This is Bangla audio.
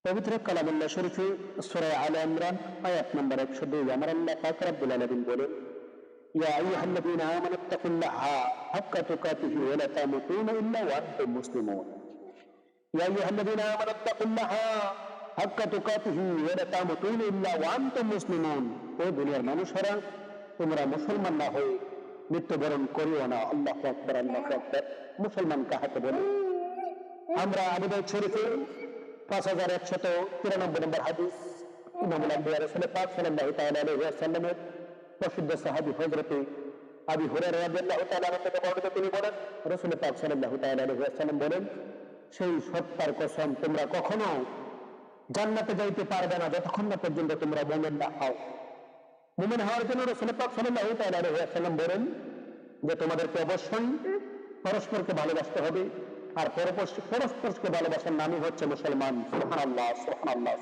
পবিত্র কালামুল্লাহ শরীফে সূরা আলে ইমরান আয়াত নম্বর 102 আমার আল্লাহ পাক রব্বুল আলামিন বলেন, ইয়া আইয়ুহাল্লাযীনা আমানুত্তাকুল্লাহা হাক্কা তুকাতিহি ওয়া লা তামুতুনা ইল্লা ওয়া আনতুম মুসলিমুন। ইয়া আইয়ুহাল্লাযীনা আমানুত্তাকুল্লাহা হাক্কা তুকাতিহি ওয়া লা তামুতুনা ইল্লা ওয়া আনতুম মুসলিমুন। ও দুনিয়ার মানুষেরা, তোমরা মুসলমান না হয়ে মৃত্যুবরণ করিও না। আল্লাহু আকবার, আল্লাহু আকবার। মুসলমান কাহাকে বলে? আমরা আবু দাউদ শরীফে 5193 নম্বর হাদিস, ইমামুল আম্বিয়া রাসূল পাক সাল্লাল্লাহু তাআলা আলাইহি ওয়াসাল্লামের প্রসিদ্ধ সাহাবী হযরত আবু হুরায়রা রাদিয়াল্লাহু তাআলা আনহু থেকে বর্ণিত, তিনি বলেন, রাসূল পাক সাল্লাল্লাহু তাআলা আলাইহি ওয়াসাল্লাম বলেন, সেই সত্তার কসম, তোমরা কখনো জান্নাতে যাইতে পারবে না যতক্ষণ না পর্যন্ত তোমরা মুমিন না হও। মুমিন হওয়ার জন্য রাসূল পাক সাল্লাল্লাহু তাআলা আলাইহি ওয়াসাল্লাম বলেন যে তোমাদেরকে অবশ্যই পরস্পরকে ভালোবাসতে হবে, আর পরস্পরকে ভালোবাসার নামই হচ্ছে মুসলমান। সুবহানাল্লাহ, সুবহানাল্লাহ।